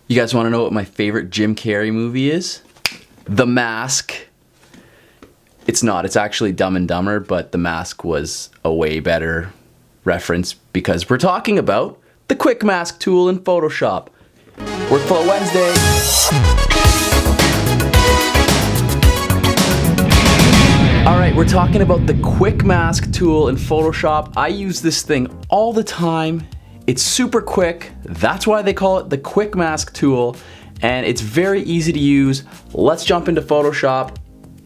You guys want to know what my favorite Jim Carrey movie is? The Mask. It's not. It's actually Dumb and Dumber, but The Mask was a way better reference because we're talking about the Quick Mask tool in Photoshop. Workflow Wednesday. All right, we're talking about the Quick Mask tool in Photoshop. I use this thing all the time. It's super quick. That's why they call it the Quick Mask tool. And it's very easy to use. Let's jump into Photoshop.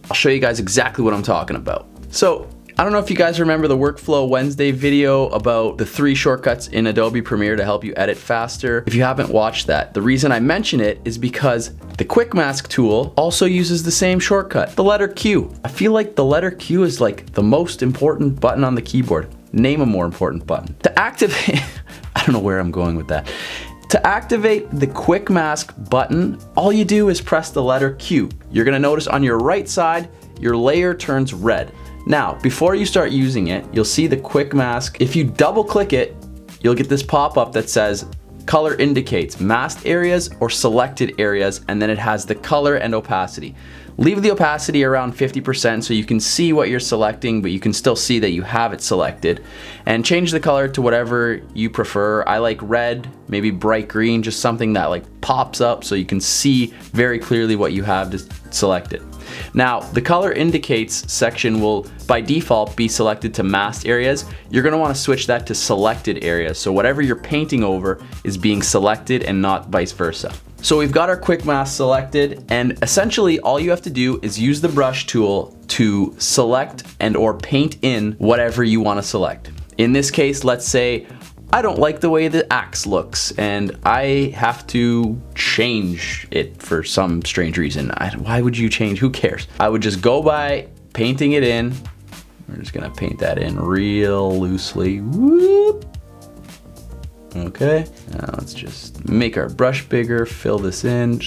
I'll show you guys exactly what I'm talking about. So, I don't know if you guys remember the Workflow Wednesday video about the 3 shortcuts in Adobe Premiere to help you edit faster. If you haven't watched that, the reason I mention it is because the Quick Mask tool also uses the same shortcut, the letter Q. I feel like the letter Q is like the most important button on the keyboard. Name a more important button. To activate, I don't know where I'm going with that. To activate the Quick Mask button, all you do is press the letter Q. You're gonna notice on your right side, your layer turns red. Now, before you start using it, you'll see the Quick Mask. If you double click it, you'll get this pop-up that says color indicates masked areas or selected areas, and then it has the color and opacity. Leave the opacity around 50% so you can see what you're selecting, but you can still see that you have it selected. And change the color to whatever you prefer. I like red, maybe bright green, just something that like pops up so you can see very clearly what you have selected. Now, the color indicates section will by default be selected to masked areas. You're gonna wanna switch that to selected areas. So whatever you're painting over is being selected and not vice versa. So we've got our Quick Mask selected, and essentially all you have to do is use the brush tool to select and or paint in whatever you wanna select. In this case, let's say, I don't like the way the axe looks and I have to change it for some strange reason. Why would you change? Who cares? I would just go by painting it in. We're just gonna paint that in real loosely. Whoop. Okay, now let's just make our brush bigger, fill this in.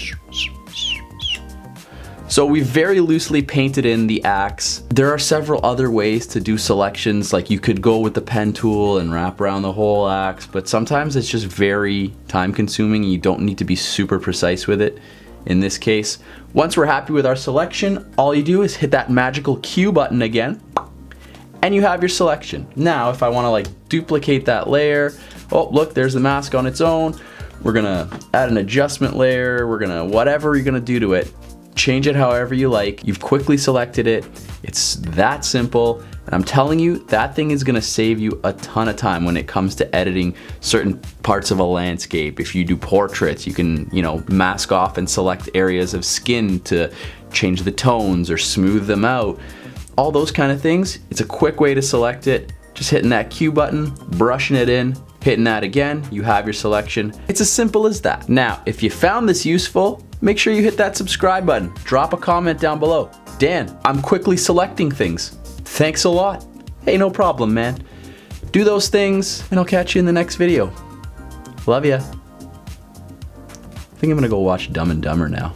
So we very loosely painted in the axe. There are several other ways to do selections, like you could go with the pen tool and wrap around the whole axe, but sometimes it's just very time consuming and you don't need to be super precise with it. In this case, once we're happy with our selection, all you do is hit that magical Q button again, and you have your selection. Now, if I wanna like duplicate that layer, oh look, there's the mask on its own. We're gonna add an adjustment layer. We're gonna, whatever you're gonna do to it, change it however you like. You've quickly selected it. It's that simple. And I'm telling you, that thing is gonna save you a ton of time when it comes to editing certain parts of a landscape. If you do portraits, you can, mask off and select areas of skin to change the tones or smooth them out. All those kind of things. It's a quick way to select it. Just hitting that Q button, brushing it in, hitting that again, you have your selection. It's as simple as that. Now, if you found this useful, make sure you hit that subscribe button. Drop a comment down below. Dan, I'm quickly selecting things. Thanks a lot. Hey, no problem, man. Do those things, and I'll catch you in the next video. Love ya. I think I'm gonna go watch Dumb and Dumber now.